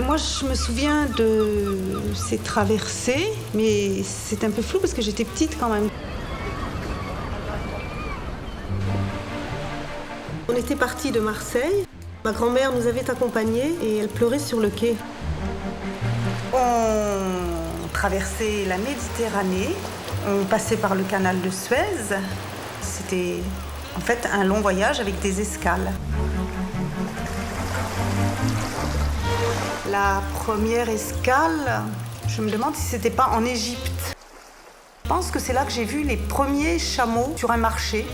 Moi, je me souviens de ces traversées, mais c'est un peu flou parce que j'étais petite quand même. On était partis de Marseille. Ma grand-mère nous avait accompagnés et elle pleurait sur le quai. On traversait la Méditerranée, on passait par le canal de Suez. C'était en fait un long voyage avec des escales. La première escale, je me demande si c'était pas en Égypte. Je pense que c'est là que j'ai vu les premiers chameaux sur un marché.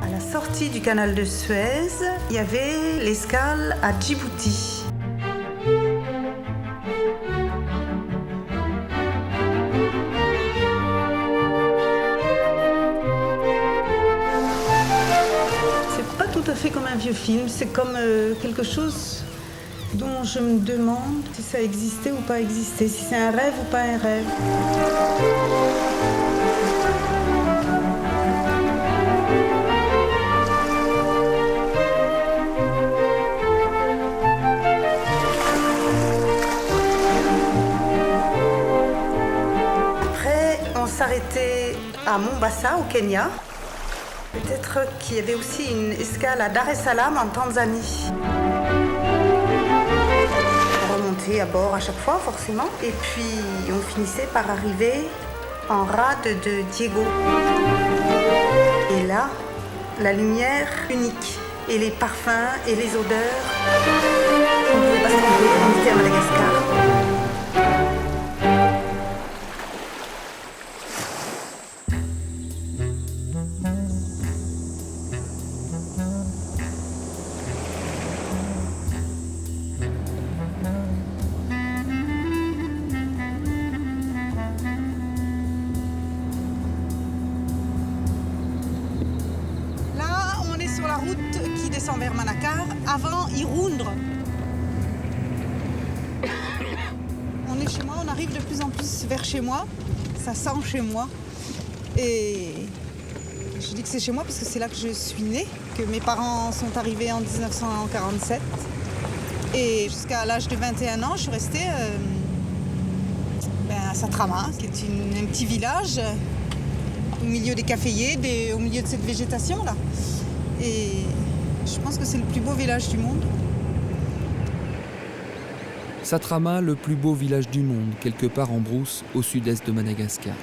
À la sortie du canal de Suez, il y avait l'escale à Djibouti. Tout à fait comme un vieux film, c'est comme quelque chose dont je me demande si ça existait ou pas existait, si c'est un rêve ou pas un rêve. Après, on s'arrêtait à Mombasa, au Kenya. Peut-être qu'il y avait aussi une escale à Dar es Salaam en Tanzanie. On remontait à bord à chaque fois, forcément. Et puis, on finissait par arriver en rade de Diego. Et là, la lumière unique. Et les parfums et les odeurs. On ne pouvait pas se tromper, on était à Madagascar. Sur la route qui descend vers Manakar, avant Iroundre. On est chez moi, on arrive de plus en plus vers chez moi. Ça sent chez moi. Et je dis que c'est chez moi parce que c'est là que je suis née, que mes parents sont arrivés en 1947. Et jusqu'à l'âge de 21 ans, je suis restée à Satrama, qui est un petit village au milieu des caféiers, au milieu de cette végétation-là. Et je pense que c'est le plus beau village du monde. Satrama, le plus beau village du monde, quelque part en brousse, au sud-est de Madagascar.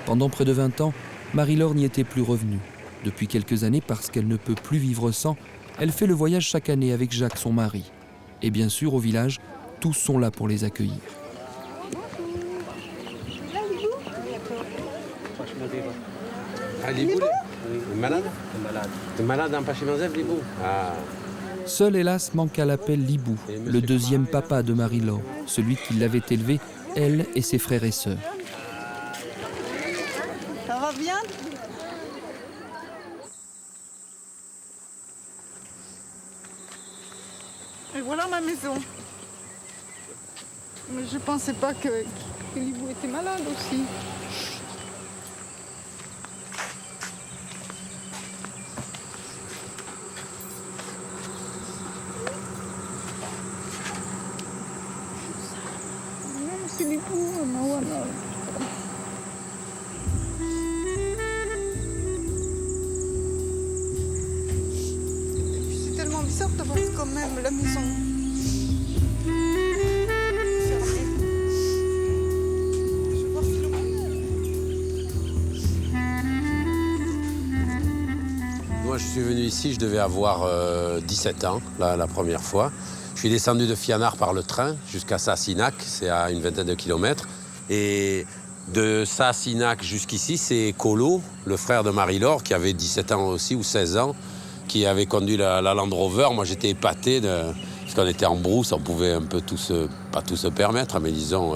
Pendant près de 20 ans, Marie-Laure n'y était plus revenue. Depuis quelques années, parce qu'elle ne peut plus vivre sans, elle fait le voyage chaque année avec Jacques, son mari. Et bien sûr, au village, tous sont là pour les accueillir. Seul, hélas, manque à l'appel Libou, le deuxième papa de Marie-Laure, celui qui l'avait élevée, elle et ses frères et sœurs. Ça va bien ? Et voilà ma maison. Mais je pensais pas que Libou était malade aussi. C'est Libou, Mawana. C'est tellement bizarre de voir quand même la maison fermée. Je vois Philomène. Moi, je suis venu ici, je devais avoir 17 ans, la première fois. Je suis descendu de Fianark par le train jusqu'à Sasinac, c'est à une vingtaine de kilomètres. Et de Sasinac jusqu'ici, c'est Colo, le frère de Marie-Laure, qui avait 17 ans aussi, ou 16 ans, qui avait conduit la Land Rover. Moi, j'étais épaté, parce qu'on était en brousse, on pouvait un peu pas tout se permettre, mais disons,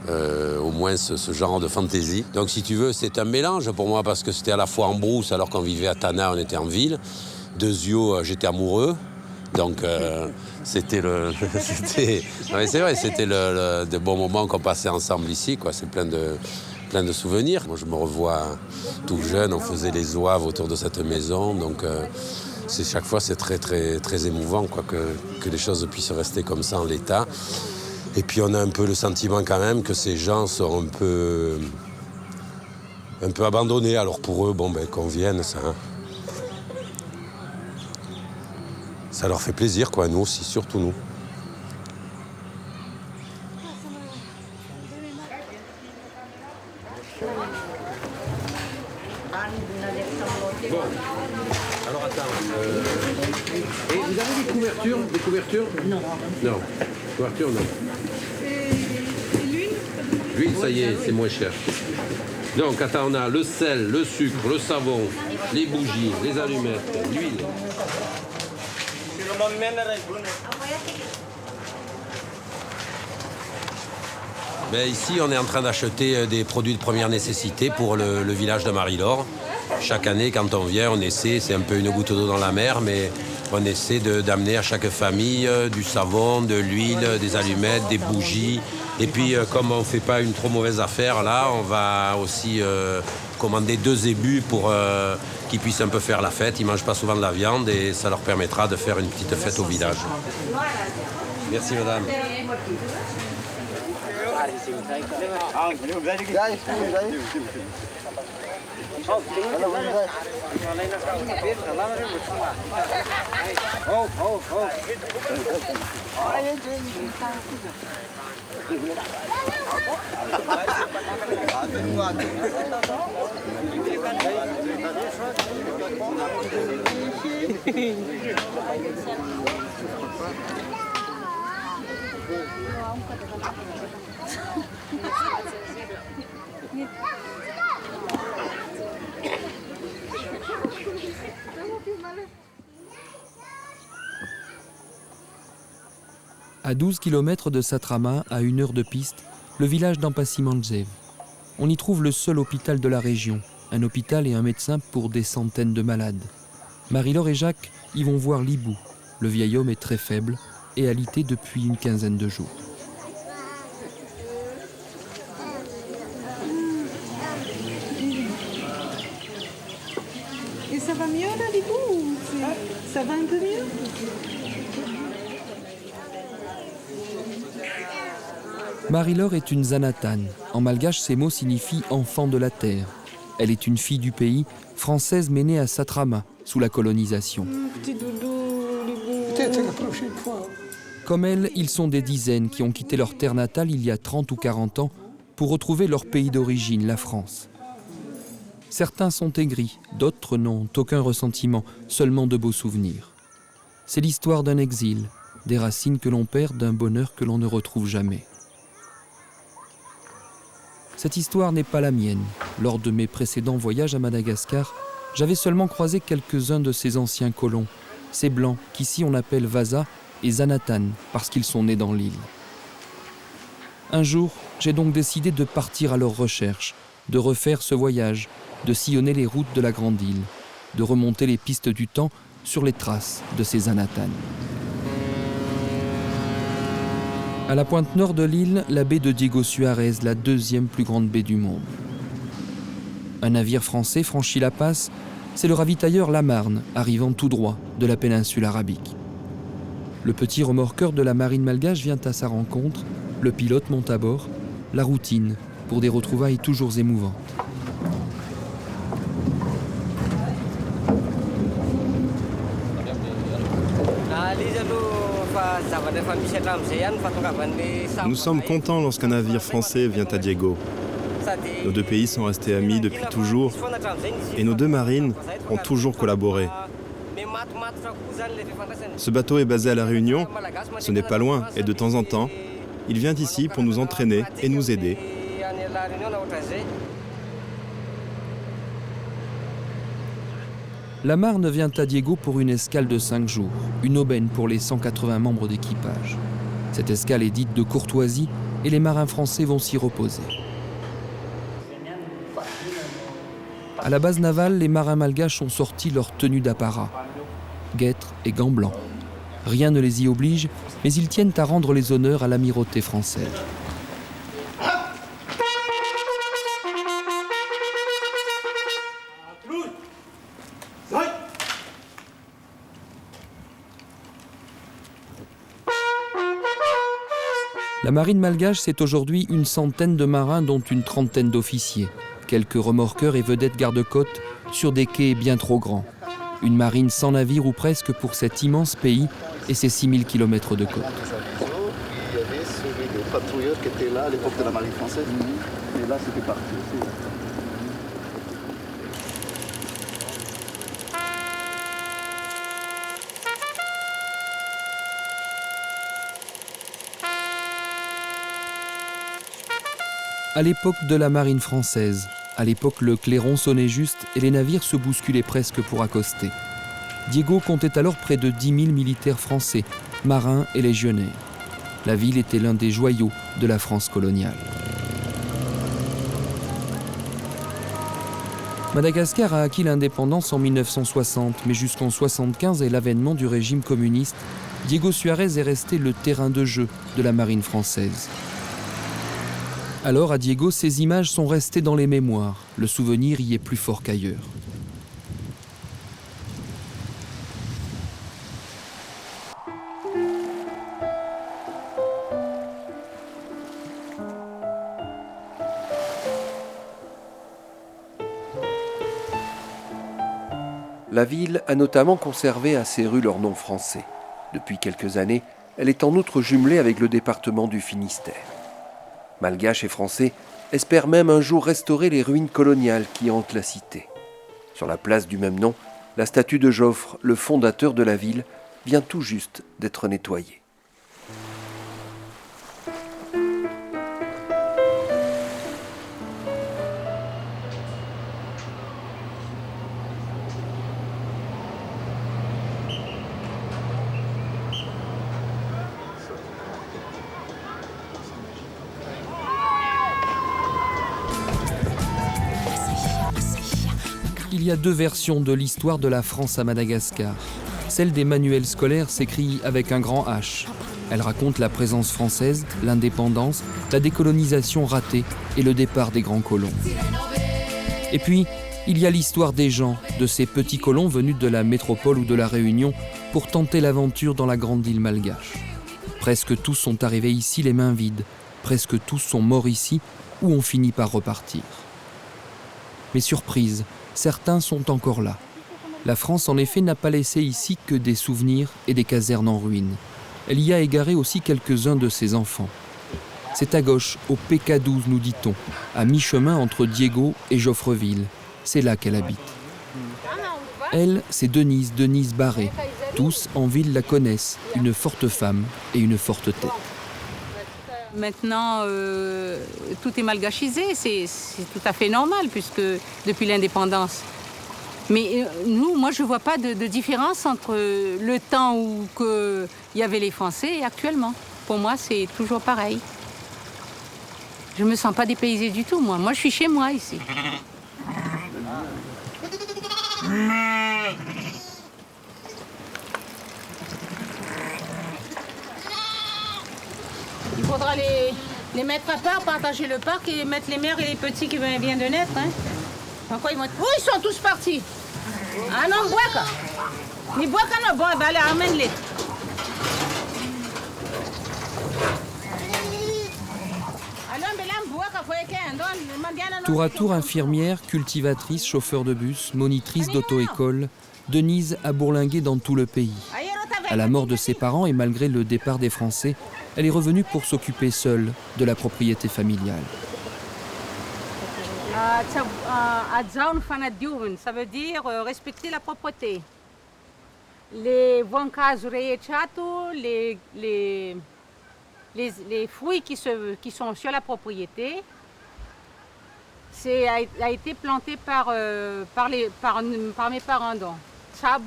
au moins ce genre de fantaisie. Donc, si tu veux, c'est un mélange pour moi, parce que c'était à la fois en brousse, alors qu'on vivait à Tana, on était en ville. De Zio, j'étais amoureux. Donc c'était ouais, c'est vrai, c'était des bons moments qu'on passait ensemble ici, quoi. C'est plein plein de souvenirs. Moi, je me revois tout jeune, on faisait les zouaves autour de cette maison, donc chaque fois c'est très, très, très émouvant quoi, que les choses puissent rester comme ça en l'état. Et puis on a un peu le sentiment quand même que ces gens sont un peu abandonnés. Alors pour eux, qu'on vienne, ça leur fait plaisir, quoi. Nous aussi, surtout nous. Bon, alors attends. Et vous avez des couvertures? Non. Non. Couverture, non. Et l'huile? L'huile, ça y est, c'est moins cher. Donc, attends, on a le sel, le sucre, le savon, les bougies, les allumettes, l'huile. Ben ici, on est en train d'acheter des produits de première nécessité pour le village de Marie-Laure. Chaque année, quand on vient, on essaie, c'est un peu une goutte d'eau dans la mer, mais on essaie d'amener à chaque famille du savon, de l'huile, des allumettes, des bougies. Et puis, comme on ne fait pas une trop mauvaise affaire, là, on va aussi commander 2 zébus pour qu'ils puissent un peu faire la fête. Ils ne mangent pas souvent de la viande et ça leur permettra de faire une petite fête au village. Merci, madame. À 12 km de Satrama, à 1 heure de piste, le village d'Ampassimandjev. On y trouve le seul hôpital de la région, un hôpital et un médecin pour des centaines de malades. Marie-Laure et Jacques y vont voir Libou. Le vieil homme est très faible et alité depuis une quinzaine de jours. Et ça va mieux là, Libou? Ça va un peu mieux? Marie-Laure est une Zanatane. En malgache, ces mots signifient « enfant de la terre ». Elle est une fille du pays, française mais née à Satrama, sous la colonisation. Petit doudou, Libou. Peut-être la prochaine fois. Comme elle, ils sont des dizaines qui ont quitté leur terre natale il y a 30 ou 40 ans pour retrouver leur pays d'origine, la France. Certains sont aigris, d'autres n'ont aucun ressentiment, seulement de beaux souvenirs. C'est l'histoire d'un exil, des racines que l'on perd, d'un bonheur que l'on ne retrouve jamais. Cette histoire n'est pas la mienne. Lors de mes précédents voyages à Madagascar, j'avais seulement croisé quelques-uns de ces anciens colons, ces blancs qu'ici on appelle Vasa et Zanatan parce qu'ils sont nés dans l'île. Un jour, j'ai donc décidé de partir à leur recherche, de refaire ce voyage, de sillonner les routes de la grande île, de remonter les pistes du temps sur les traces de ces Zanatan. À la pointe nord de l'île, la baie de Diego Suarez, la 2e plus grande baie du monde. Un navire français franchit la passe, c'est le ravitailleur La Marne, arrivant tout droit de la péninsule arabique. Le petit remorqueur de la marine malgache vient à sa rencontre, le pilote monte à bord, la routine, pour des retrouvailles toujours émouvantes. Nous sommes contents lorsqu'un navire français vient à Diego. Nos 2 pays sont restés amis depuis toujours et nos 2 marines ont toujours collaboré. Ce bateau est basé à La Réunion, ce n'est pas loin, et de temps en temps, il vient ici pour nous entraîner et nous aider. La Marne vient à Diego pour une escale de 5 jours, une aubaine pour les 180 membres d'équipage. Cette escale est dite de courtoisie et les marins français vont s'y reposer. À la base navale, les marins malgaches ont sorti leur tenue d'apparat, guêtres et gants blancs. Rien ne les y oblige, mais ils tiennent à rendre les honneurs à l'amirauté française. La marine malgache, c'est aujourd'hui une centaine de marins, dont une trentaine d'officiers, quelques remorqueurs et vedettes garde-côtes sur des quais bien trop grands. Une marine sans navire ou presque pour cet immense pays et ses 6000 km de côte. Il y avait celui de patrouilleur qui était là à l'époque de la marine française. Et là, c'était parti aussi. À l'époque de la marine française, à l'époque le clairon sonnait juste et les navires se bousculaient presque pour accoster. Diego comptait alors près de 10 000 militaires français, marins et légionnaires. La ville était l'un des joyaux de la France coloniale. Madagascar a acquis l'indépendance en 1960, mais jusqu'en 1975 et l'avènement du régime communiste, Diego Suarez est resté le terrain de jeu de la marine française. Alors, à Diego, ces images sont restées dans les mémoires. Le souvenir y est plus fort qu'ailleurs. La ville a notamment conservé à ses rues leur nom français. Depuis quelques années, elle est en outre jumelée avec le département du Finistère. Malgaches et Français espèrent même un jour restaurer les ruines coloniales qui hantent la cité. Sur la place du même nom, la statue de Joffre, le fondateur de la ville, vient tout juste d'être nettoyée. Il y a deux versions de l'histoire de la France à Madagascar. Celle des manuels scolaires s'écrit avec un grand H. Elle raconte la présence française, l'indépendance, la décolonisation ratée et le départ des grands colons. Et puis, il y a l'histoire des gens, de ces petits colons venus de la métropole ou de la Réunion pour tenter l'aventure dans la grande île malgache. Presque tous sont arrivés ici les mains vides, presque tous sont morts ici ou ont fini par repartir. Mais surprise, certains sont encore là. La France, en effet, n'a pas laissé ici que des souvenirs et des casernes en ruine. Elle y a égaré aussi quelques-uns de ses enfants. C'est à gauche, au PK12, nous dit-on, à mi-chemin entre Diego et Joffreville. C'est là qu'elle habite. Elle, c'est Denise Barré. Tous en ville la connaissent, une forte femme et une forte tête. Maintenant, tout est malgachisé, c'est tout à fait normal puisque depuis l'indépendance. Mais moi, je ne vois pas de différence entre le temps où il y avait les Français et actuellement. Pour moi, c'est toujours pareil. Je ne me sens pas dépaysée du tout, moi. Moi, je suis chez moi ici. Il faudra les mettre à part, partager le parc et mettre les mères et les petits qui viennent de naître. Hein. Pourquoi ils vont... Oh, ils sont tous partis. Ah non, bois. Ni bois qu'on a bon, ben allez, amène-les. Tour à tour, infirmière, cultivatrice, chauffeur de bus, monitrice d'auto-école, Denise a bourlingué dans tout le pays. À la mort de ses parents et malgré le départ des Français, elle est revenue pour s'occuper seule de la propriété familiale. Ça veut dire respecter la propreté. Les fruits qui sont sur la propriété, a été planté par mes parents. Ça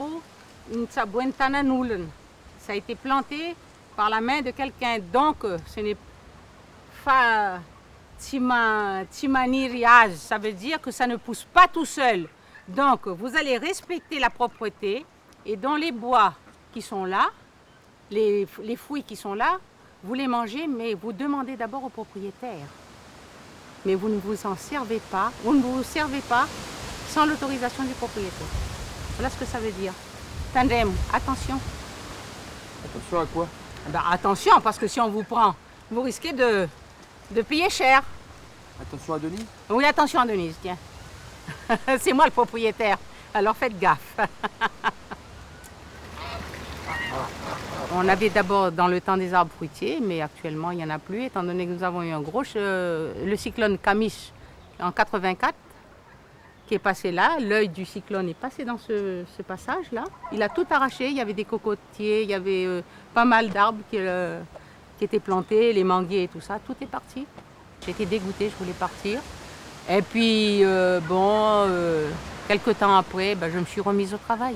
a été planté par la main de quelqu'un. Donc, ce n'est pas timaniriage, ça veut dire que ça ne pousse pas tout seul. Donc, vous allez respecter la propreté et dans les bois qui sont là, les fruits qui sont là, vous les mangez, mais vous demandez d'abord au propriétaire. Mais vous ne vous en servez pas, vous ne vous servez pas sans l'autorisation du propriétaire. Voilà ce que ça veut dire. Tandem, attention. Attention à quoi? Ben, attention, parce que si on vous prend vous risquez de payer cher. Attention à Denise. Oui, attention à Denise, tiens. C'est moi le propriétaire, alors faites gaffe. On avait d'abord dans le temps des arbres fruitiers, mais actuellement il n'y en a plus, étant donné que nous avons eu un gros... le cyclone Kamish en 84, qui est passé là. L'œil du cyclone est passé dans ce passage-là. Il a tout arraché, il y avait des cocotiers, il y avait pas mal d'arbres qui étaient plantés, les manguiers et tout ça, tout est parti. J'étais dégoûtée, je voulais partir. Et puis, quelques temps après, je me suis remise au travail.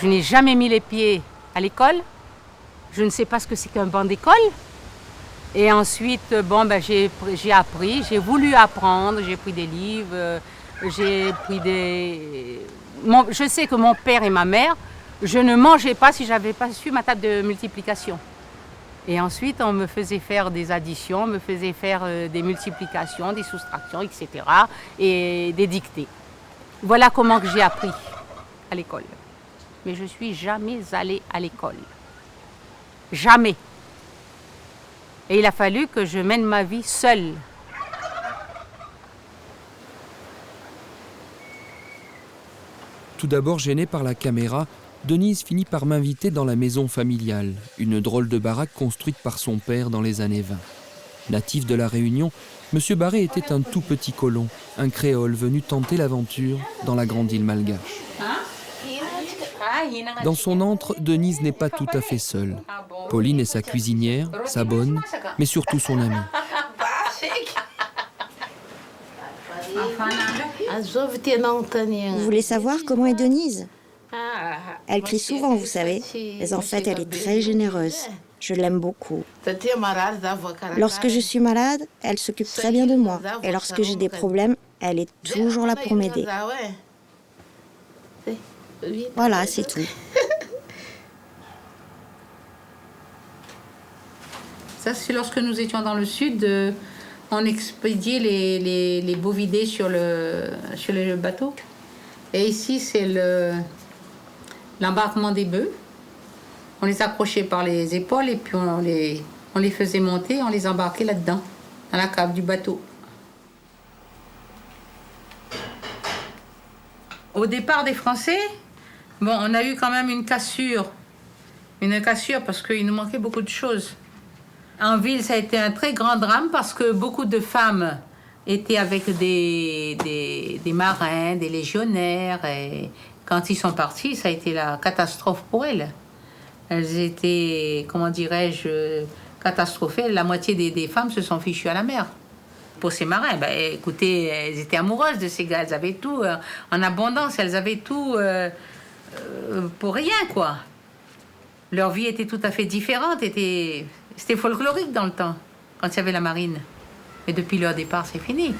Je n'ai jamais mis les pieds à l'école. Je ne sais pas ce que c'est qu'un banc d'école. Et ensuite, j'ai appris, j'ai voulu apprendre, j'ai pris des livres, j'ai pris des... je sais que mon père et ma mère, je ne mangeais pas si je n'avais pas su ma table de multiplication. Et ensuite, on me faisait faire des additions, on me faisait faire des multiplications, des soustractions, etc. et des dictées. Voilà comment que j'ai appris à l'école. Mais je ne suis jamais allée à l'école. Jamais. Et il a fallu que je mène ma vie seule. Tout d'abord gênée par la caméra, Denise finit par m'inviter dans la maison familiale, une drôle de baraque construite par son père dans les années 20. Natif de La Réunion, M. Barré était un tout petit colon, un créole venu tenter l'aventure dans la grande île malgache. Dans son antre, Denise n'est pas tout à fait seule. Pauline est sa cuisinière, sa bonne, mais surtout son amie. Vous voulez savoir comment est Denise? Elle crie souvent, vous savez, mais en fait, elle est très généreuse. Je l'aime beaucoup. Lorsque je suis malade, elle s'occupe très bien de moi. Et lorsque j'ai des problèmes, elle est toujours là pour m'aider. Voilà, c'est tout. Ça, c'est lorsque nous étions dans le sud, on expédiait les bovidés sur le bateau. Et ici, c'est l'embarquement des bœufs. On les accrochait par les épaules et puis on les faisait monter, on les embarquait là-dedans, dans la cave du bateau. Au départ des Français, on a eu quand même une cassure parce qu'il nous manquait beaucoup de choses. En ville, ça a été un très grand drame parce que beaucoup de femmes étaient avec des marins, des légionnaires. Et quand ils sont partis, ça a été la catastrophe pour elles. Elles étaient, comment dirais-je, catastrophées. La moitié des femmes se sont fichues à la mer. Pour ces marins, écoutez, elles étaient amoureuses de ces gars. Elles avaient tout en abondance. Elles avaient tout pour rien, quoi. Leur vie était tout à fait différente. C'était folklorique dans le temps, quand il y avait la marine. Mais depuis leur départ, c'est fini.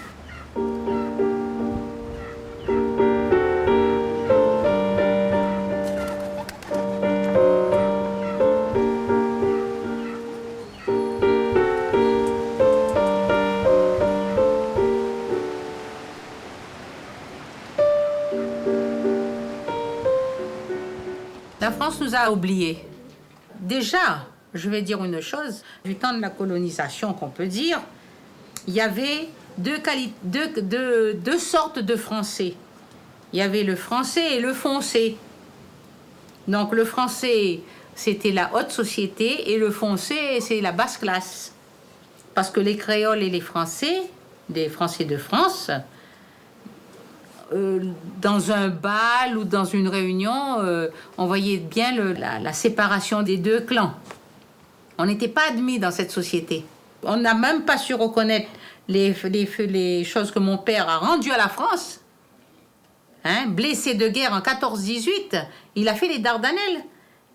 La France nous a oubliés. Déjà, je vais dire une chose, du temps de la colonisation qu'on peut dire, il y avait deux sortes de français. Il y avait le français et le foncé. Donc le français, c'était la haute société et le foncé, c'est la basse classe. Parce que les créoles et les français, des Français de France, dans un bal ou dans une réunion, on voyait bien la séparation des deux clans. On n'était pas admis dans cette société. On n'a même pas su reconnaître les choses que mon père a rendues à la France. Hein, blessé de guerre en 14-18, il a fait les Dardanelles.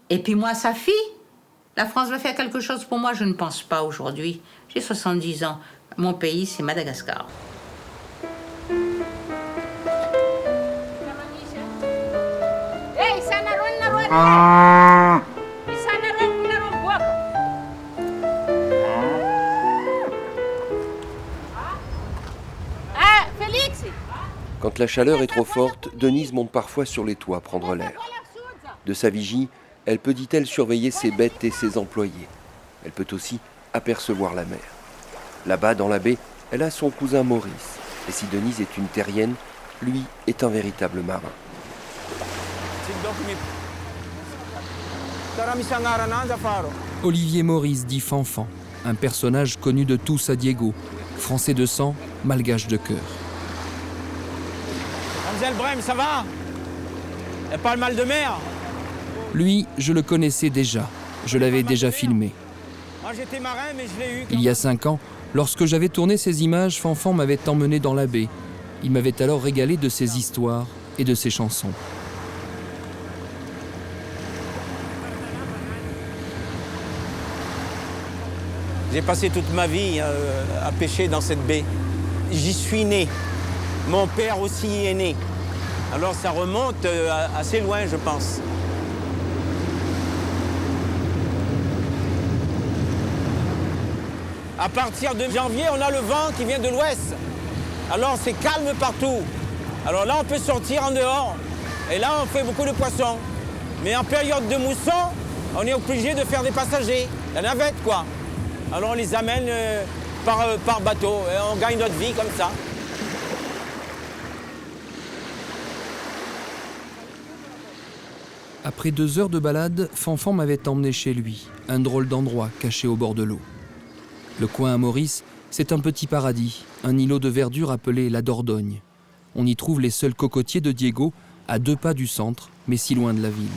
Et puis moi, sa fille, la France va faire quelque chose pour moi, je ne pense pas aujourd'hui. J'ai 70 ans. Mon pays, c'est Madagascar. Félix, Quand la chaleur est trop forte, Denise monte parfois sur les toits prendre l'air. De sa vigie, elle peut, dit-elle, surveiller ses bêtes et ses employés. Elle peut aussi apercevoir la mer. Là-bas, dans la baie, elle a son cousin Maurice. Et si Denise est une terrienne, lui est un véritable marin. Olivier Maurice dit Fanfan, un personnage connu de tous à Diego, français de sang, malgache de cœur. Mademoiselle Brem, ça va? Y'a pas le mal de mer? Lui, je le connaissais déjà, je l'avais déjà filmé. Moi j'étais marin, mais je l'ai eu. Il y a 5 ans, lorsque j'avais tourné ces images, Fanfan m'avait emmené dans la baie. Il m'avait alors régalé de ses histoires et de ses chansons. J'ai passé toute ma vie à pêcher dans cette baie. J'y suis né. Mon père aussi y est né. Alors ça remonte assez loin, je pense. À partir de janvier, on a le vent qui vient de l'ouest. Alors c'est calme partout. Alors là, on peut sortir en dehors. Et là, on fait beaucoup de poissons. Mais en période de mousson, on est obligé de faire des passagers. La navette, quoi. Alors on les amène par bateau. Et on gagne notre vie comme ça. Après 2 heures de balade, Fanfan m'avait emmené chez lui, un drôle d'endroit caché au bord de l'eau. Le coin à Maurice, c'est un petit paradis, un îlot de verdure appelé la Dordogne. On y trouve les seuls cocotiers de Diego, à 2 pas du centre, mais si loin de la ville.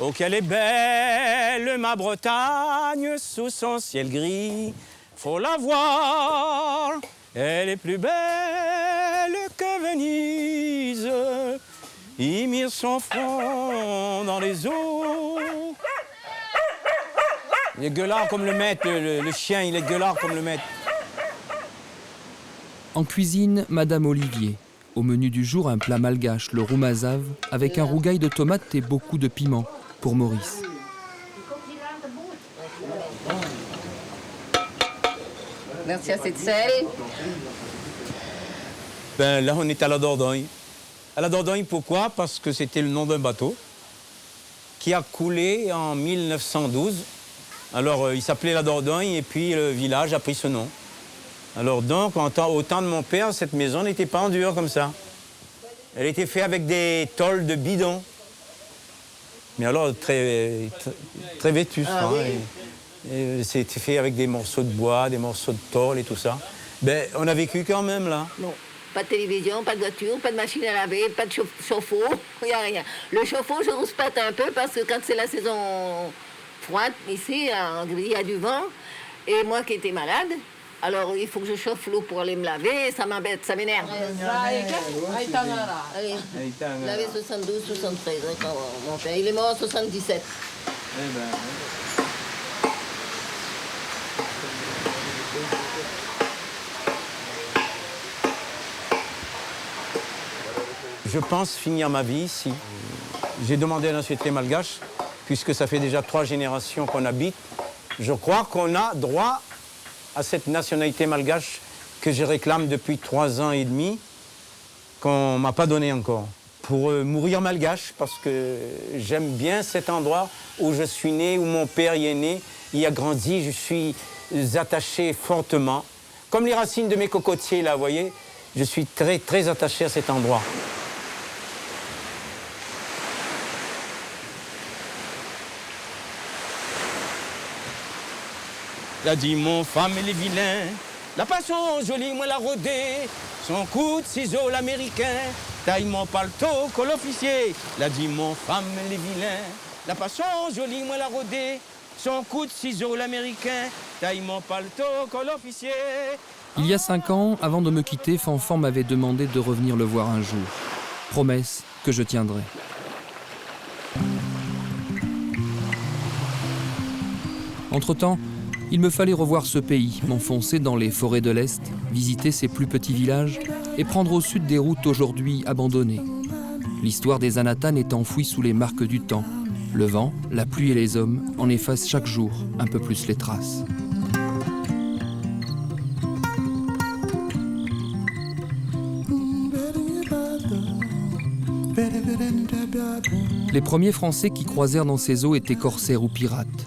Oh, qu'elle est belle, ma Bretagne, sous son ciel gris. Faut la voir, elle est plus belle que Venise. Il mire son front dans les eaux. Il est gueulard comme le maître, le chien, il est gueulard comme le maître. En cuisine, Madame Olivier. Au menu du jour, un plat malgache, le roumazav, avec un rougail de tomates et beaucoup de piment. Pour Maurice. Merci à cette sel. Ben, là, on est à la Dordogne. À la Dordogne, pourquoi? Parce que c'était le nom d'un bateau qui a coulé en 1912. Alors, il s'appelait la Dordogne et puis le village a pris ce nom. Alors donc, au temps de mon père, cette maison n'était pas en dur comme ça. Elle était faite avec des tôles de bidon. Mais alors, très vétuste. Ah, hein, oui. C'était fait avec des morceaux de bois, des morceaux de tôle et tout ça. Ben, on a vécu quand même, là. Non, pas de télévision, pas de voiture, pas de machine à laver, pas de chauffe-eau, il n'y a rien. Le chauffe-eau, je rouspète un peu parce que quand c'est la saison froide, ici, il y a du vent. Et moi qui étais malade, alors il faut que je chauffe l'eau pour aller me laver, ça m'embête, ça m'énerve. Allez, laver 72, 73, hein, quand mon père, il est mort en 77. Je pense finir ma vie ici. J'ai demandé à la nationalité malgache, puisque ça fait déjà 3 générations qu'on habite. Je crois qu'on a droit à cette nationalité malgache que je réclame depuis 3 ans et demi, qu'on ne m'a pas donné encore. Pour mourir malgache, parce que j'aime bien cet endroit où je suis né, où mon père y est né, y a grandi, je suis attaché fortement. Comme les racines de mes cocotiers, là, vous voyez, je suis très, très attaché à cet endroit. La dit mon femme elle est vilain, la passion jolie moi la rodée, son coup de ciseau l'américain, taille mon paletot que l'officier. La dit mon femme elle est vilain, la passion jolie moi la rodée, son coup de ciseau l'américain, taille mon paletot que l'officier. Il y a 5 ans, avant de me quitter, Fanfan m'avait demandé de revenir le voir un jour. Promesse que je tiendrai. Entre-temps, il me fallait revoir ce pays, m'enfoncer dans les forêts de l'Est, visiter ses plus petits villages et prendre au sud des routes aujourd'hui abandonnées. L'histoire des Anatan est enfouie sous les marques du temps, Le vent, la pluie et les hommes en effacent chaque jour un peu plus les traces. Les premiers Français qui croisèrent dans ces eaux étaient corsaires ou pirates.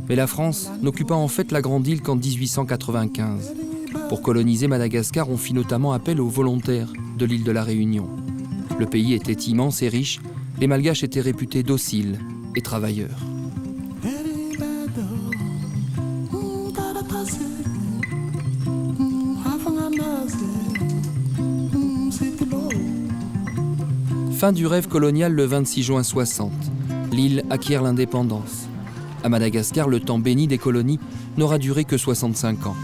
Mais la France n'occupa en fait la Grande Île qu'en 1895. Pour coloniser Madagascar, on fit notamment appel aux volontaires de l'île de la Réunion. Le pays était immense et riche, les Malgaches étaient réputés dociles et travailleurs. Fin du rêve colonial le 26 juin 60. L'île acquiert l'indépendance. À Madagascar, le temps béni des colonies n'aura duré que 65 ans.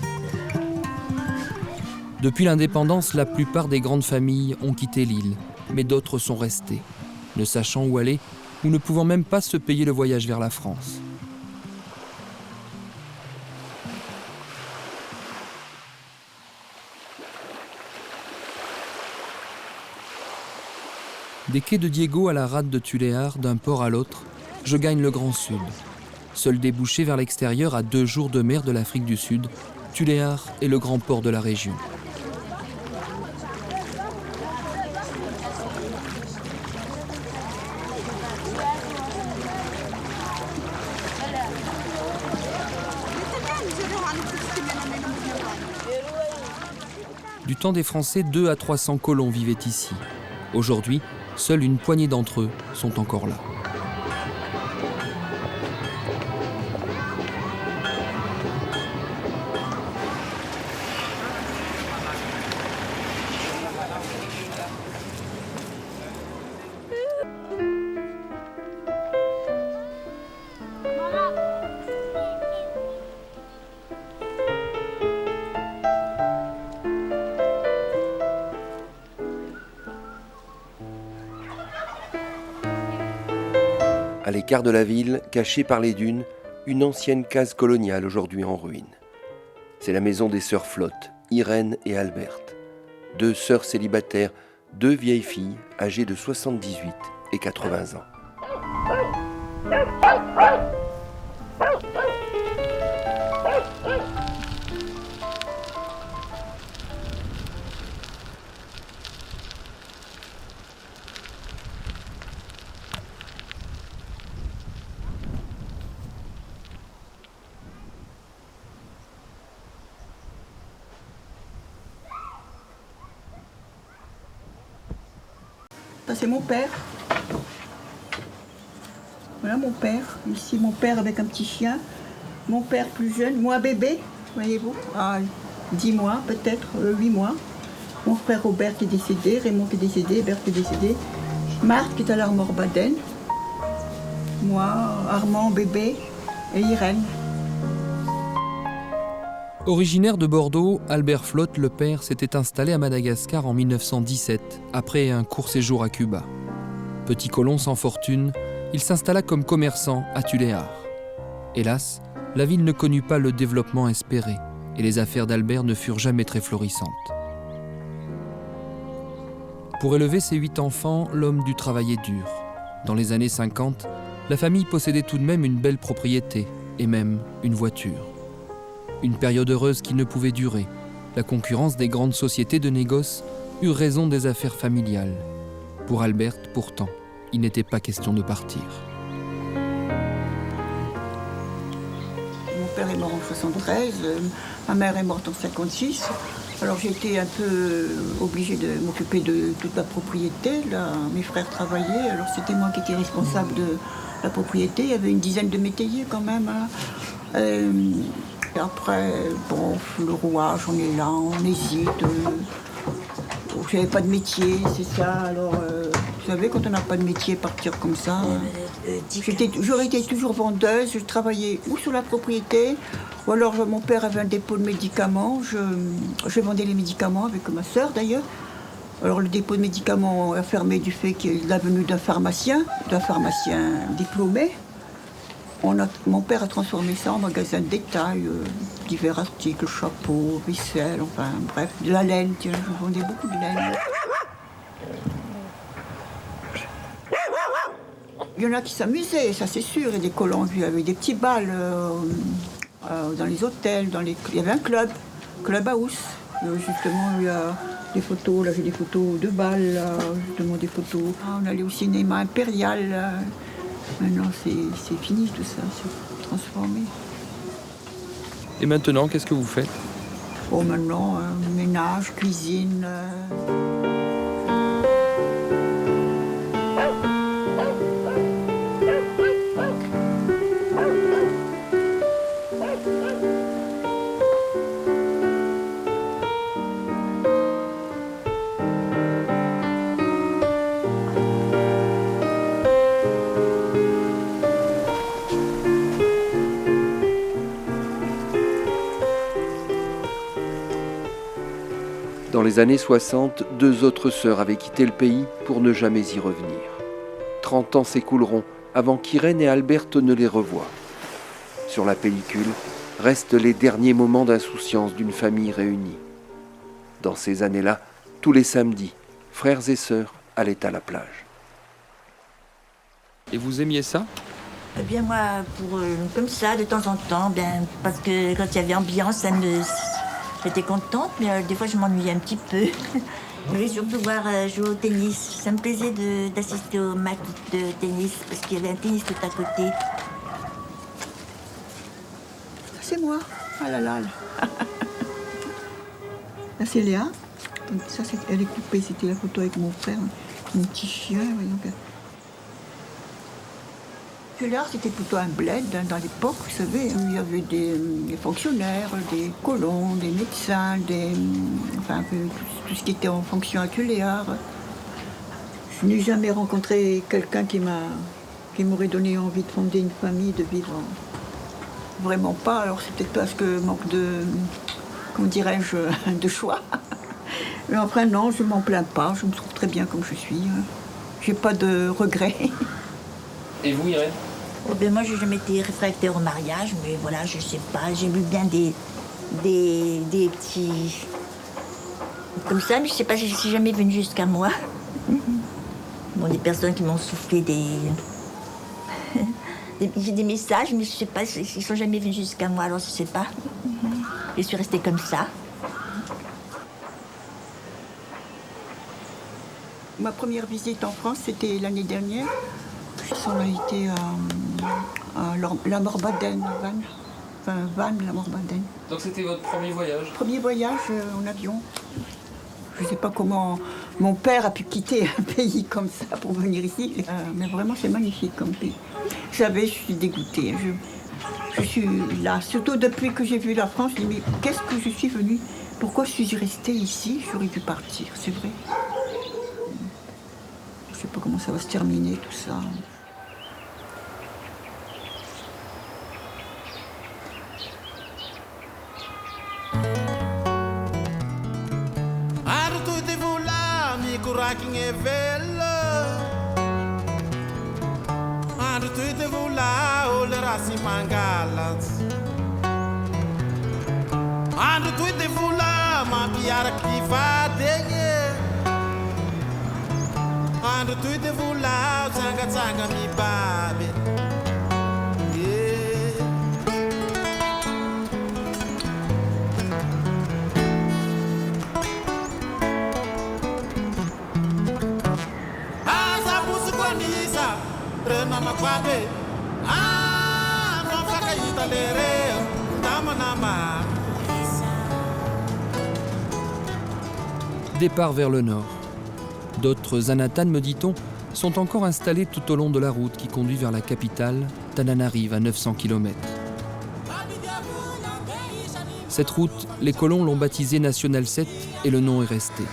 Depuis l'indépendance, la plupart des grandes familles ont quitté l'île, mais d'autres sont restées, ne sachant où aller ou ne pouvant même pas se payer le voyage vers la France. Des quais de Diego à la rade de Tuléar, d'un port à l'autre, je gagne le Grand Sud. Seul débouché vers l'extérieur à 2 jours de mer de l'Afrique du Sud, Tuléar est le grand port de la région. Du temps des Français, 200 à 300 colons vivaient ici. Aujourd'hui, seule une poignée d'entre eux sont encore là. À l'écart de la ville, cachée par les dunes, une ancienne case coloniale aujourd'hui en ruine. C'est la maison des sœurs Flotte, Irène et Alberte. 2 sœurs célibataires, 2 vieilles filles âgées de 78 et 80 ans. Ça, c'est mon père. Voilà mon père. Ici, mon père avec un petit chien. Mon père plus jeune, moi bébé, voyez-vous, à 10 mois peut-être, 8 mois. Mon frère Robert qui est décédé, Raymond qui est décédé, Bert qui est décédé. Marthe qui est à l'Armor Baden. Moi, Armand, bébé et Irène. Originaire de Bordeaux, Albert Flotte, le père, s'était installé à Madagascar en 1917, après un court séjour à Cuba. Petit colon sans fortune, il s'installa comme commerçant à Tuléar. Hélas, la ville ne connut pas le développement espéré, et les affaires d'Albert ne furent jamais très florissantes. Pour élever ses 8 enfants, l'homme dut travailler dur. Dans les années 50, la famille possédait tout de même une belle propriété, et même une voiture. Une période heureuse qui ne pouvait durer. La concurrence des grandes sociétés de négoce eut raison des affaires familiales. Pour Albert, pourtant, il n'était pas question de partir. Mon père est mort en 73, ma mère est morte en 56. Alors j'ai été un peu obligée de m'occuper de toute la propriété. Là, mes frères travaillaient, alors c'était moi qui étais responsable de la propriété. Il y avait une dizaine de métayers quand même. Et après, bon, le rouage, on est là, on hésite. J'avais pas de métier, c'est ça. Alors, vous savez, quand on n'a pas de métier, partir comme ça. J'aurais été toujours vendeuse. Je travaillais ou sur la propriété, ou alors mon père avait un dépôt de médicaments. Je vendais les médicaments avec ma sœur d'ailleurs. Alors le dépôt de médicaments a fermé du fait qu'il est la venue d'un pharmacien diplômé. Mon père a transformé ça en magasin de détail, divers articles, chapeaux, vaisselle, enfin bref, de la laine, tiens, je vendais beaucoup de laine. Il y en a qui s'amusaient, ça c'est sûr. Et des colons, il y avait des petits bals dans les hôtels, il y avait un club house. Justement, il y a des photos, là j'ai des photos de bal, là, justement des photos. On allait au cinéma impérial. Là. Maintenant c'est fini tout ça, c'est transformé. Et maintenant, qu'est-ce que vous faites? Oh, maintenant, ménage, cuisine. Dans les années 60, 2 autres sœurs avaient quitté le pays pour ne jamais y revenir. 30 ans s'écouleront avant qu'Irène et Alberte ne les revoient. Sur la pellicule restent les derniers moments d'insouciance d'une famille réunie. Dans ces années-là, tous les samedis, frères et sœurs allaient à la plage. Et vous aimiez ça? Eh bien moi, comme ça, de temps en temps, parce que quand il y avait ambiance, j'étais contente, mais des fois je m'ennuyais un petit peu. Je voulais surtout voir jouer au tennis. Ça me plaisait d'assister au match de tennis, parce qu'il y avait un tennis tout à côté. C'est moi. Ah là là. Là c'est Léa. Donc, ça, elle est coupée, c'était la photo avec mon frère, mon petit chien. Voyons. Là, c'était plutôt un bled dans l'époque, vous savez, où il y avait des fonctionnaires, des colons, des médecins, enfin, tout ce qui était en fonction à Culéar. Je n'ai jamais rencontré quelqu'un qui m'aurait donné envie de fonder une famille, de vivre. Vraiment pas, alors c'est peut-être parce que manque de, comment dirais-je, de choix. Mais après, non, je ne m'en plains pas, je me trouve très bien comme je suis. J'ai pas de regrets. Et vous, Irène? Moi, je n'ai jamais été réfractaire au mariage, mais voilà, je sais pas, j'ai vu bien des petits... comme ça, mais je sais pas, c'est jamais venu jusqu'à moi. Bon, des personnes qui m'ont soufflé des messages, mais je sais pas, ils sont jamais venus jusqu'à moi, alors je sais pas. Je suis restée comme ça. Ma première visite en France, c'était l'année dernière. On a été à la Morbaden, Vannes. Enfin, Vannes, la Morbaden. Donc c'était votre premier voyage? Premier voyage en avion. Je ne sais pas comment mon père a pu quitter un pays comme ça pour venir ici. Mais vraiment, c'est magnifique comme pays. Vous savez, je suis dégoûtée. Je suis là, surtout depuis que j'ai vu la France, je me dis, mais qu'est-ce que je suis venue? Pourquoi je suis restée ici? J'aurais dû partir, c'est vrai. Je ne sais pas comment ça va se terminer, tout ça. Départ vers le nord. D'autres Anatanes, me dit-on, sont encore installés tout au long de la route qui conduit vers la capitale, Tananarive, à 900 km. Cette route, les colons l'ont baptisée National 7 et le nom est resté.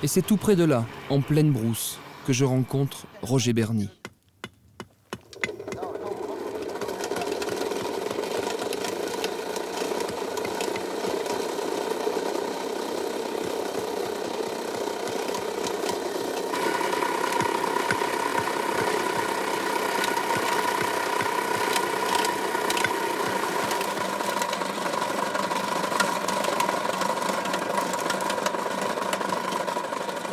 Et c'est tout près de là, en pleine brousse, que je rencontre Roger Berny.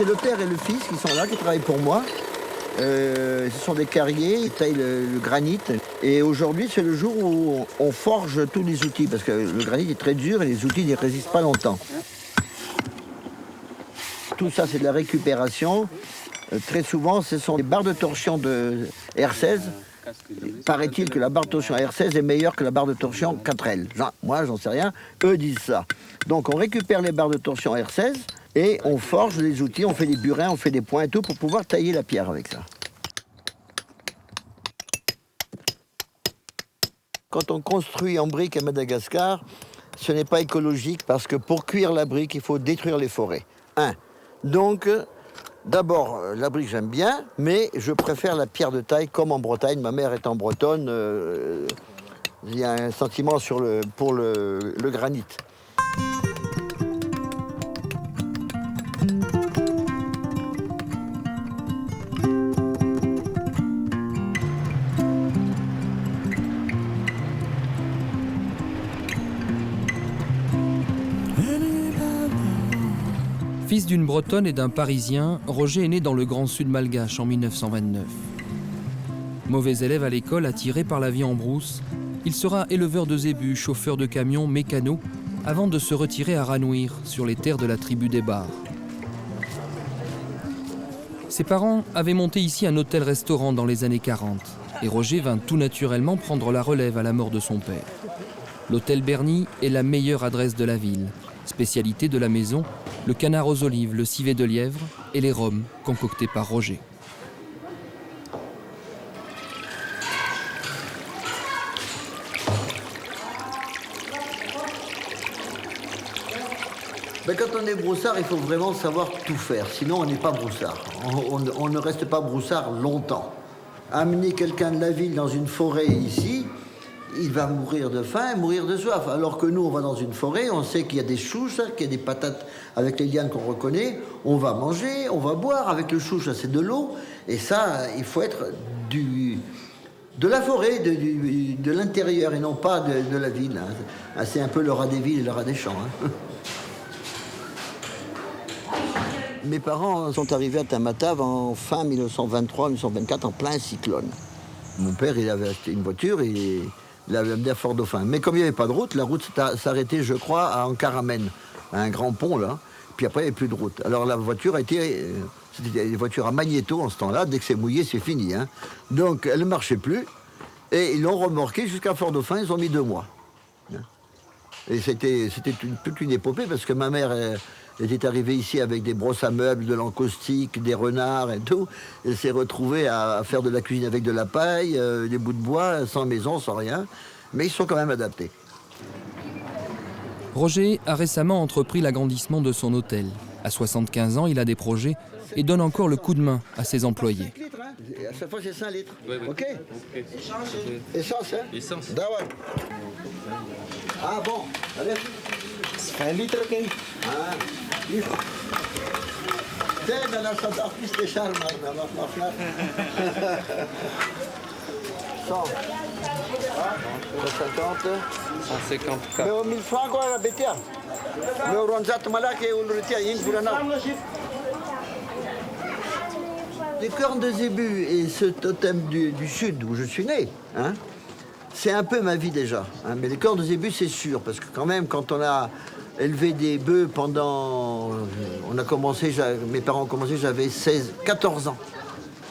c'est le père et le fils qui sont là, qui travaillent pour moi. Ce sont des carriers, ils taillent le granit. Et aujourd'hui, c'est le jour où on forge tous les outils, parce que le granit est très dur et les outils ne résistent pas longtemps. Tout ça, c'est de la récupération. Très souvent, ce sont des barres de torsion de R16. Paraît-il que la barre de torsion R16 est meilleure que la barre de torsion 4L. Moi, j'en sais rien. Eux disent ça. Donc, on récupère les barres de torsion R16 et on forge les outils, on fait des burins, on fait des points et tout pour pouvoir tailler la pierre avec ça. Quand on construit en brique à Madagascar, ce n'est pas écologique parce que pour cuire la brique, il faut détruire les forêts. Donc, d'abord, la brique, j'aime bien, mais je préfère la pierre de taille comme en Bretagne. Ma mère étant bretonne, il y a un sentiment pour le granit. Fils d'une Bretonne et d'un Parisien, Roger est né dans le Grand Sud malgache en 1929. Mauvais élève à l'école, attiré par la vie en brousse, il sera éleveur de zébus, chauffeur de camions, mécano, avant de se retirer à Ranouir, sur les terres de la tribu des Bars. Ses parents avaient monté ici un hôtel-restaurant dans les années 40, et Roger vint tout naturellement prendre la relève à la mort de son père. L'hôtel Berny est la meilleure adresse de la ville. Spécialité de la maison, le canard aux olives, le civet de lièvre et les rhums concoctés par Roger. Ben, quand on est broussard, il faut vraiment savoir tout faire, sinon on n'est pas broussard. On ne reste pas broussard longtemps. Amener quelqu'un de la ville dans une forêt ici, il va mourir de faim, mourir de soif. Alors que nous, on va dans une forêt, on sait qu'il y a des chouches, qu'il y a des patates avec les lianes qu'on reconnaît. On va manger, on va boire. Avec le chouche, c'est de l'eau. Et ça, il faut être de la forêt, de l'intérieur et non pas de la ville. C'est un peu le rat des villes et le rat des champs. Mes parents sont arrivés à Tamatave en fin 1923-1924, en plein cyclone. Mon père, il avait acheté une voiture et il avait amené à Fort-Dauphin. Mais comme il n'y avait pas de route, la route s'arrêtait, je crois, à Ancaramène, à un grand pont, là. Puis après, il n'y avait plus de route. Alors la voiture c'était des voitures à magnéto en ce temps-là. Dès que c'est mouillé, c'est fini. Donc, elle ne marchait plus. Et ils l'ont remorquée jusqu'à Fort-Dauphin. Ils ont mis 2 mois. Et c'était toute une épopée, parce que ma mère était arrivée ici avec des brosses à meubles, de l'encaustique, des renards et tout. Elle s'est retrouvée à faire de la cuisine avec de la paille, des bouts de bois, sans maison, sans rien. Mais ils sont quand même adaptés. Roger a récemment entrepris l'agrandissement de son hôtel. À 75 ans, il a des projets et donne encore le coup de main à ses employés. À chaque fois, c'est 5 litres. Oui. OK. Essence, hein? Essence. Ouais. Ah bon, allez. C'est 1 litre, OK. Ah. C'est dans la sorte d'artiste de charme, ma frère. 100. 150. 150. Mais au 1000 francs, quoi, la bétière. Mais au Ronzat Malak et au Lurtia, il y a les cornes de zébu et ce totem du sud où je suis né, c'est un peu ma vie déjà. Mais les cornes de zébu, c'est sûr, parce que quand même, quand on a élevé des bœufs pendant... mes parents ont commencé, j'avais 14 ans.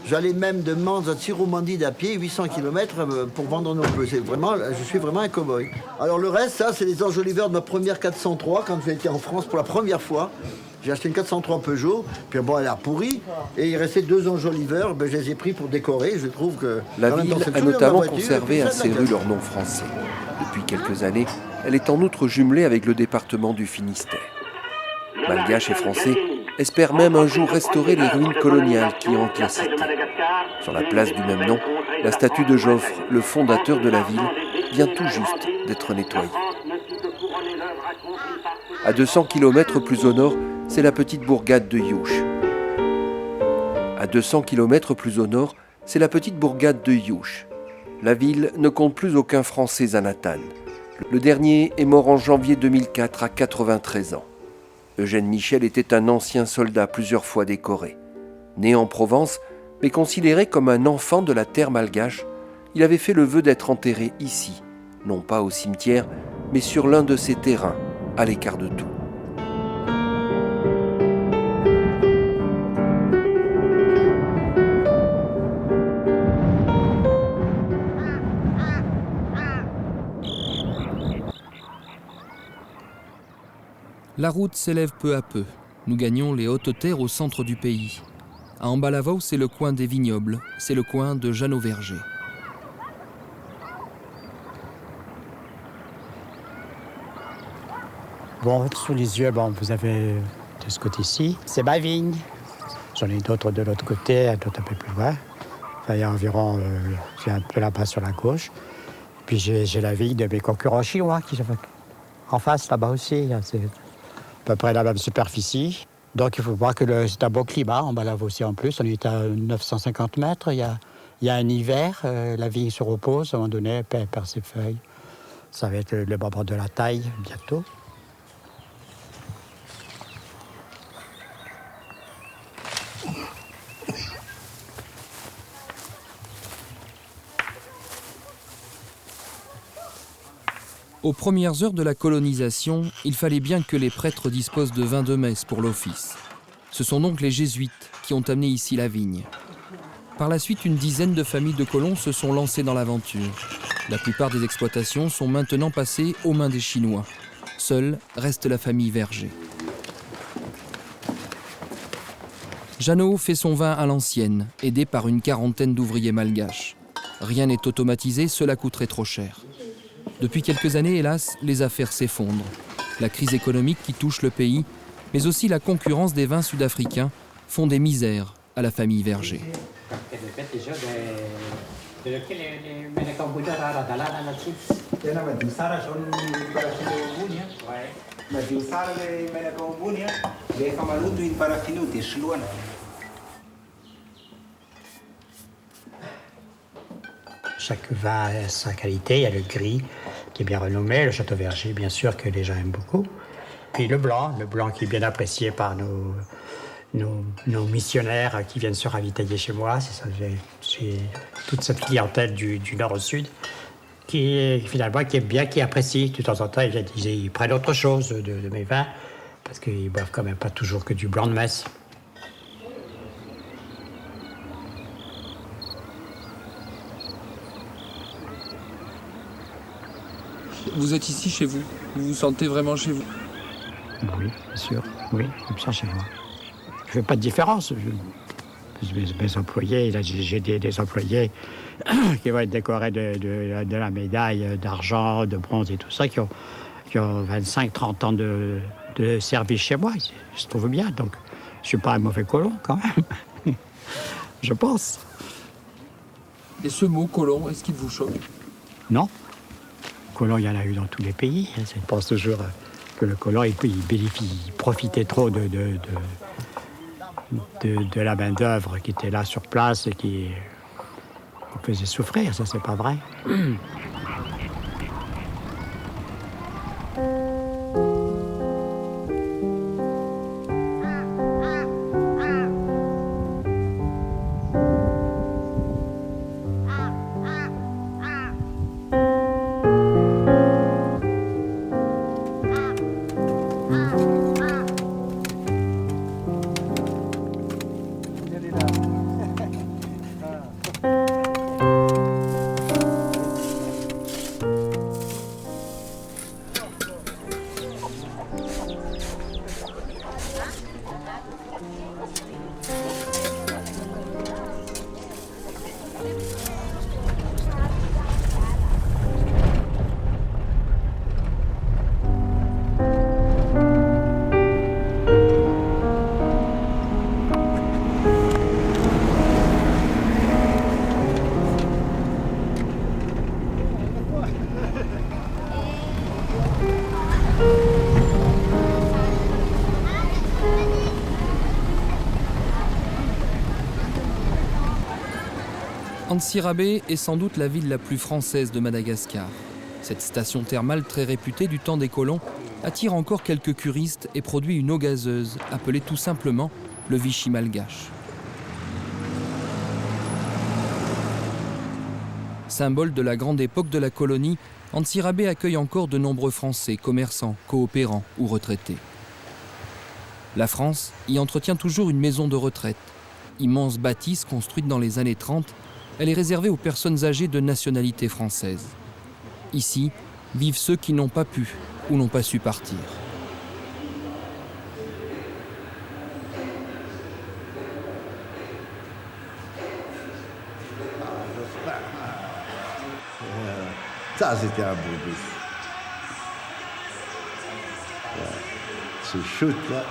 J'allais même de Mans à Tiromandide à pied, 800 km, pour vendre nos bœufs. Je suis vraiment un cow-boy. Alors le reste, ça, c'est les enjoliveurs de ma première 403, quand j'ai été en France pour la première fois. J'ai acheté une 403 Peugeot, puis bon, elle a pourri, et il restait 2 enjoliveurs, je les ai pris pour décorer, je trouve que... La ville a notamment conservé à ses rues leur nom français. Depuis quelques années, elle est en outre jumelée avec le département du Finistère. Malgaches et Français espèrent même un jour restaurer les ruines coloniales qui hantent la cité. Sur la place du même nom, la statue de Joffre, le fondateur de la ville, vient tout juste d'être nettoyée. À 200 km plus au nord, c'est la petite bourgade de Youch. À 200 km plus au nord, c'est la petite bourgade de Youch. La ville ne compte plus aucun Français à Natal. Le dernier est mort en janvier 2004 à 93 ans. Eugène Michel était un ancien soldat plusieurs fois décoré. Né en Provence, mais considéré comme un enfant de la terre malgache, il avait fait le vœu d'être enterré ici, non pas au cimetière, mais sur l'un de ses terrains, à l'écart de tout. La route s'élève peu à peu. Nous gagnons les hautes terres au centre du pays. À Ambalavao, c'est le coin des vignobles, c'est le coin de Jeannot Verger. Bon, sous les yeux, vous avez de ce côté-ci, c'est ma vigne. J'en ai d'autres de l'autre côté, d'autres un peu plus loin. Enfin, il y a environ, j'ai un peu là-bas sur la gauche. Puis j'ai la vigne de mes concurrents chinois qui sont en face là-bas aussi. C'est à peu près la même superficie. Donc il faut voir que c'est un beau climat, en Ambalavao aussi en plus. On est à 950 mètres. Il y a un hiver, la vigne se repose, à un moment donné, elle perd ses feuilles. Ça va être le moment de la taille bientôt. Aux premières heures de la colonisation, il fallait bien que les prêtres disposent de vin de messe pour l'office. Ce sont donc les jésuites qui ont amené ici la vigne. Par la suite, une dizaine de familles de colons se sont lancées dans l'aventure. La plupart des exploitations sont maintenant passées aux mains des Chinois. Seule reste la famille Verger. Jeannot fait son vin à l'ancienne, aidé par une quarantaine d'ouvriers malgaches. Rien n'est automatisé, cela coûterait trop cher. Depuis quelques années, hélas, les affaires s'effondrent. La crise économique qui touche le pays, mais aussi la concurrence des vins sud-africains, font des misères à la famille Verger. Chaque vin a sa qualité, il y a le gris qui est bien renommé, le Château Verger bien sûr que les gens aiment beaucoup. Puis le blanc qui est bien apprécié par nos missionnaires qui viennent se ravitailler chez moi. C'est ça, j'ai toute cette clientèle du nord au sud qui apprécie. De temps en temps, ils prennent autre chose de mes vins parce qu'ils boivent quand même pas toujours que du blanc de messe. Vous êtes ici chez vous? Vous vous sentez vraiment chez vous? Oui, bien sûr. Oui, je me sens chez moi. Je ne fais pas de différence. Mes employés, là, j'ai des employés qui vont être décorés de la médaille d'argent, de bronze et tout ça, qui ont 25-30 ans de service chez moi. Ils se trouvent bien, donc je ne suis pas un mauvais colon quand même. Je pense. Et ce mot colon, est-ce qu'il vous choque? Non. Colon, il y en a eu dans tous les pays. Je pense toujours que le colon, il profitait trop de la main-d'œuvre qui était là sur place et qui faisait souffrir. Ça, c'est pas vrai. Antsirabe est sans doute la ville la plus française de Madagascar. Cette station thermale très réputée du temps des colons attire encore quelques curistes et produit une eau gazeuse, appelée tout simplement le Vichy malgache. Symbole de la grande époque de la colonie, Antsirabe accueille encore de nombreux Français, commerçants, coopérants ou retraités. La France y entretient toujours une maison de retraite. Immense bâtisse construite dans les années 30, elle est réservée aux personnes âgées de nationalité française. Ici, vivent ceux qui n'ont pas pu ou n'ont pas su partir. Ça, c'était un beau bus. Ce chute là.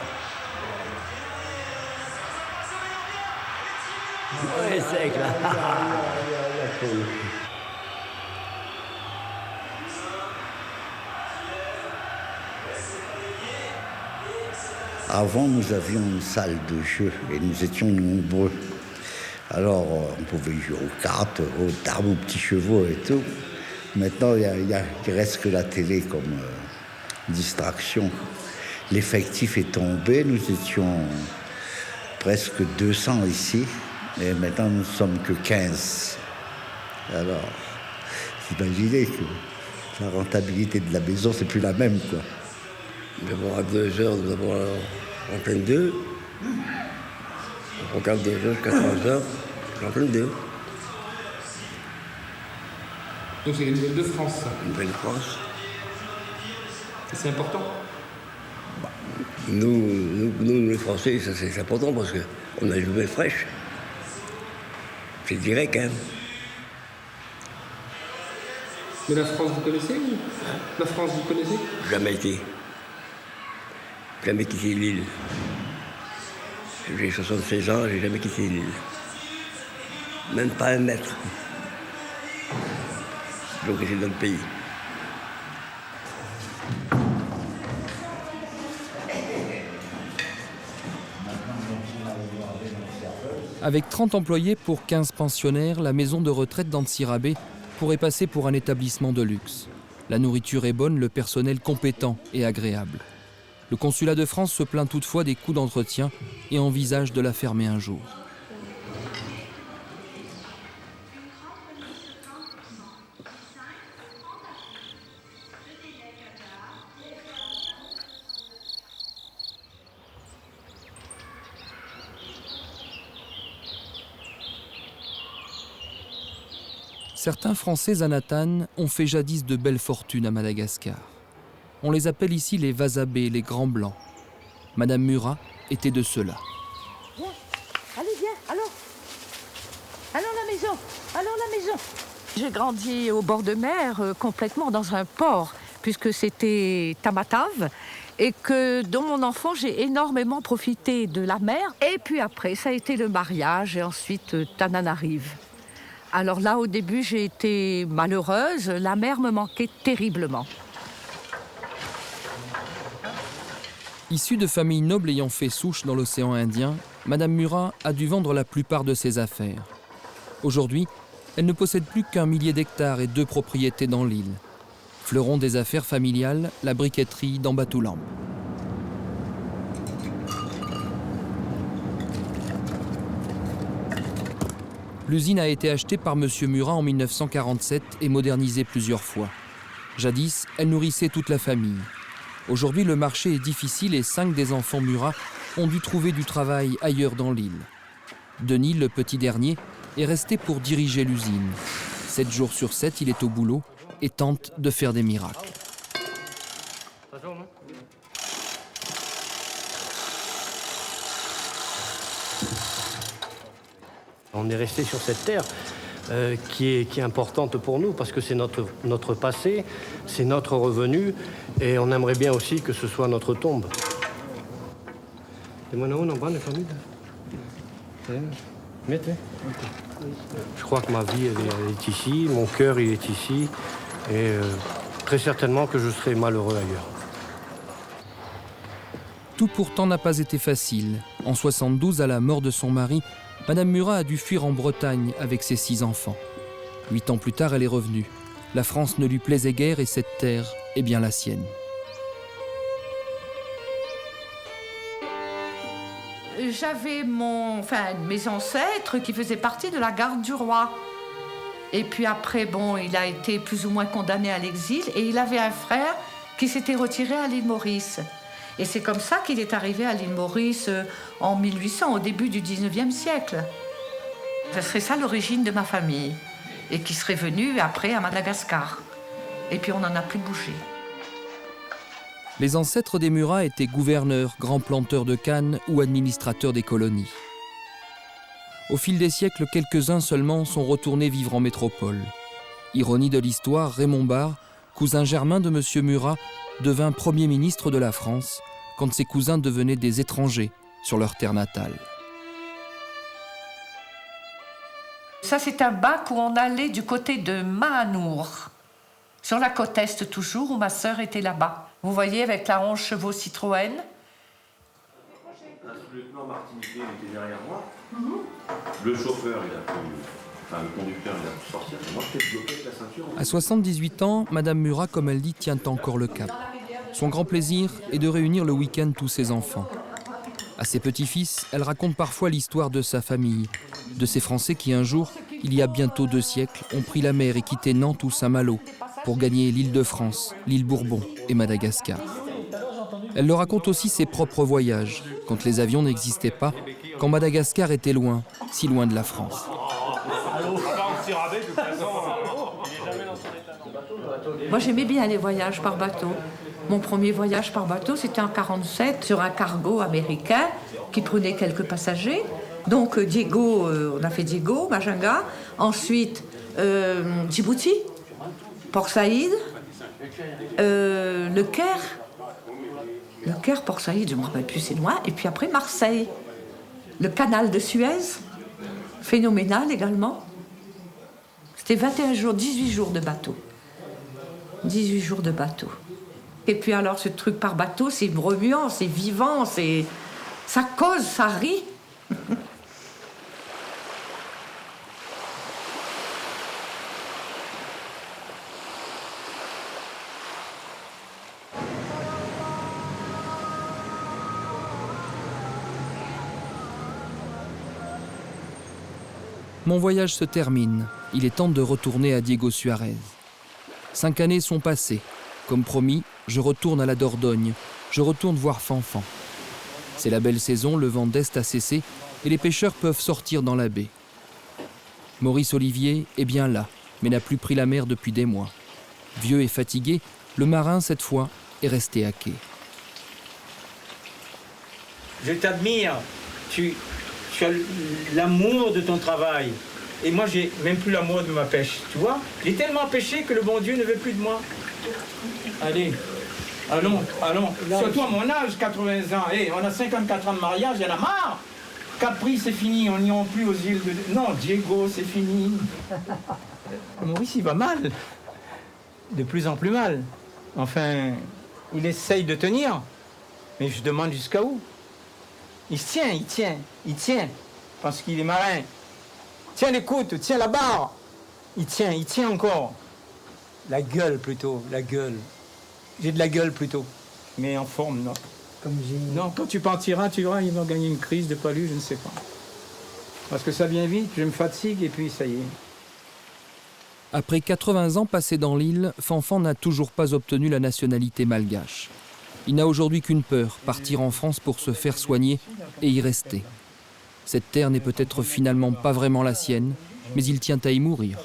Oui, c'est clair. Avant, nous avions une salle de jeu et nous étions nombreux. Alors, on pouvait jouer aux cartes, aux tables, aux petits chevaux et tout. Maintenant, il reste que la télé comme distraction. L'effectif est tombé, nous étions presque 200 ici, et maintenant nous ne sommes que 15. Alors, imaginez que la rentabilité de la maison, c'est plus la même, quoi. D'abord à 2 heures, nous avons l'antenne 2. On regarde 2 heures, 14 heures, l'antenne 2. Donc c'est les nouvelles de France, ça. Nouvelles de France. Et c'est important. Nous, les Français, ça c'est important parce qu'on a les nouvelles fraîches. C'est direct, hein. Mais la France, vous connaissez ou la France, vous connaissez? Jamais été. Jamais quitté l'île. J'ai 76 ans, j'ai jamais quitté l'île. Même pas 1 mètre. Donc c'est dans le pays. Avec 30 employés pour 15 pensionnaires, la maison de retraite d'Antsirabe pourrait passer pour un établissement de luxe. La nourriture est bonne, le personnel compétent et agréable. Le consulat de France se plaint toutefois des coûts d'entretien et envisage de la fermer un jour. Certains Français à Nataan ont fait jadis de belles fortunes à Madagascar. On les appelle ici les Vazabés, les Grands Blancs. Madame Murat était de ceux-là. Viens, allez, viens, allons la maison, allons la maison. J'ai grandi au bord de mer, complètement dans un port, puisque c'était Tamatave, et que dans mon enfance, j'ai énormément profité de la mer. Et puis après, ça a été le mariage, et ensuite Tananarive. Alors là, au début, j'ai été malheureuse. La mer me manquait terriblement. Issue de familles nobles ayant fait souche dans l'océan Indien, Madame Murat a dû vendre la plupart de ses affaires. Aujourd'hui, elle ne possède plus qu'1 millier d'hectares et 2 propriétés dans l'île. Fleuron des affaires familiales, la briqueterie d'Ambatoulambe. L'usine a été achetée par M. Murat en 1947 et modernisée plusieurs fois. Jadis, elle nourrissait toute la famille. Aujourd'hui, le marché est difficile et 5 des enfants Murat ont dû trouver du travail ailleurs dans l'île. Denis, le petit dernier, est resté pour diriger l'usine. 7 jours sur 7, il est au boulot et tente de faire des miracles. On est resté sur cette terre qui est importante pour nous parce que c'est notre passé, c'est notre revenu et on aimerait bien aussi que ce soit notre tombe. Je crois que ma vie elle est ici, mon cœur il est ici et très certainement que je serai malheureux ailleurs. Tout pourtant n'a pas été facile. En 1972, à la mort de son mari, Madame Murat a dû fuir en Bretagne avec ses 6 enfants. 8 ans plus tard, elle est revenue. La France ne lui plaisait guère et cette terre est bien la sienne. j'avais mes ancêtres qui faisaient partie de la garde du roi. Et puis après, bon, il a été plus ou moins condamné à l'exil et il avait un frère qui s'était retiré à l'île Maurice. Et c'est comme ça qu'il est arrivé à l'île Maurice en 1800, au début du 19e siècle. Ce serait ça l'origine de ma famille. Et qui serait venu après à Madagascar. Et puis on n'en a plus bougé. Les ancêtres des Murat étaient gouverneurs, grands planteurs de canne ou administrateurs des colonies. Au fil des siècles, quelques-uns seulement sont retournés vivre en métropole. Ironie de l'histoire, Raymond Barre, cousin germain de M. Murat, devint Premier ministre de la France quand ses cousins devenaient des étrangers sur leur terre natale. Ça, c'est un bac où on allait du côté de Mahanour, sur la côte est toujours, où ma sœur était là-bas. Vous voyez, avec la 11 chevaux Citroën. Un sous-lieutenant martiniquais était derrière moi. Le chauffeur, le conducteur, il a pu sortir. Et moi, j'étais bloqué avec la ceinture. À 78 ans, Madame Murat, comme elle dit, tient encore le cap. Son grand plaisir est de réunir le week-end tous ses enfants. À ses petits-fils, elle raconte parfois l'histoire de sa famille, de ces Français qui un jour, il y a bientôt 2 siècles, ont pris la mer et quitté Nantes ou Saint-Malo pour gagner l'île de France, l'île Bourbon et Madagascar. Elle leur raconte aussi ses propres voyages, quand les avions n'existaient pas, quand Madagascar était loin, si loin de la France. Moi, j'aimais bien les voyages par bateau. Mon premier voyage par bateau, c'était en 1947, sur un cargo américain qui prenait quelques passagers. Donc, Diego, on a fait Diego, Majunga. Ensuite, Djibouti, Port Saïd, le Caire. Le Caire, Port Saïd, je ne me rappelle plus, c'est loin. Et puis après, Marseille. Le canal de Suez, phénoménal également. C'était 21 jours, 18 jours de bateau. 18 jours de bateau. Et puis alors, ce truc par bateau, c'est remuant, c'est vivant, ça cause, ça rit. Mon voyage se termine. Il est temps de retourner à Diego Suarez. 5 années sont passées. Comme promis, je retourne à la Dordogne. Je retourne voir Fanfan. C'est la belle saison, le vent d'est a cessé et les pêcheurs peuvent sortir dans la baie. Maurice Olivier est bien là, mais n'a plus pris la mer depuis des mois. Vieux et fatigué, le marin, cette fois, est resté à quai. Je t'admire. Tu as l'amour de ton travail. Et moi, j'ai même plus l'amour de ma pêche, tu vois. J'ai tellement pêché que le bon Dieu ne veut plus de moi. Allez, allons. Surtout à mon âge, 80 ans. Hey, on a 54 ans de mariage, il y en a marre. Capri, c'est fini, on n'y va plus aux îles de... Non, Diego, c'est fini. Maurice, il va mal. De plus en plus mal. Enfin, il essaye de tenir. Mais je demande jusqu'à où. Il tient. Parce qu'il est marin. Tiens l'écoute, tiens la barre. Il tient encore. La gueule plutôt, la gueule. J'ai de la gueule plutôt. Mais en forme, non. Non, quand tu partiras, tu verras, il va gagner une crise de palu, je ne sais pas. Parce que ça vient vite, je me fatigue et puis ça y est. Après 80 ans passés dans l'île, Fanfan n'a toujours pas obtenu la nationalité malgache. Il n'a aujourd'hui qu'une peur, partir en France pour se faire soigner et y rester. Cette terre n'est peut-être finalement pas vraiment la sienne, mais il tient à y mourir.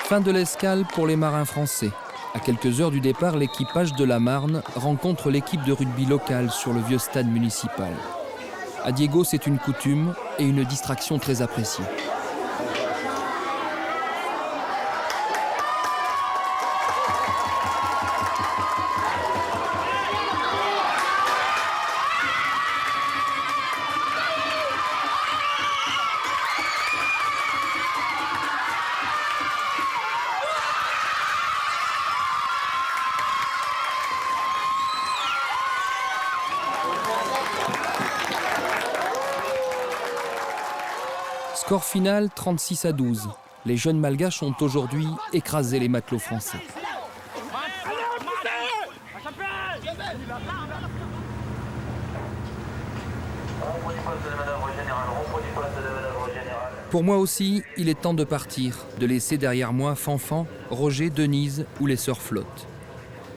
Fin de l'escale pour les marins français. À quelques heures du départ, l'équipage de la Marne rencontre l'équipe de rugby locale sur le vieux stade municipal. À Diego, c'est une coutume et une distraction très appréciée. Score final 36-12. Les jeunes malgaches ont aujourd'hui écrasé les matelots français. Pour moi aussi, il est temps de partir, de laisser derrière moi Fanfan, Roger, Denise ou les sœurs Flotte.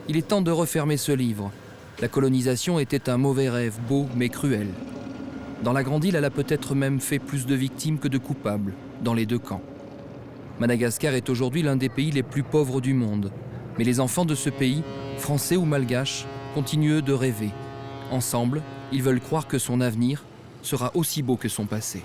Il est temps de refermer ce livre. La colonisation était un mauvais rêve, beau mais cruel. Dans la grande île, elle a peut-être même fait plus de victimes que de coupables, dans les deux camps. Madagascar est aujourd'hui l'un des pays les plus pauvres du monde. Mais les enfants de ce pays, français ou malgaches, continuent de rêver. Ensemble, ils veulent croire que son avenir sera aussi beau que son passé.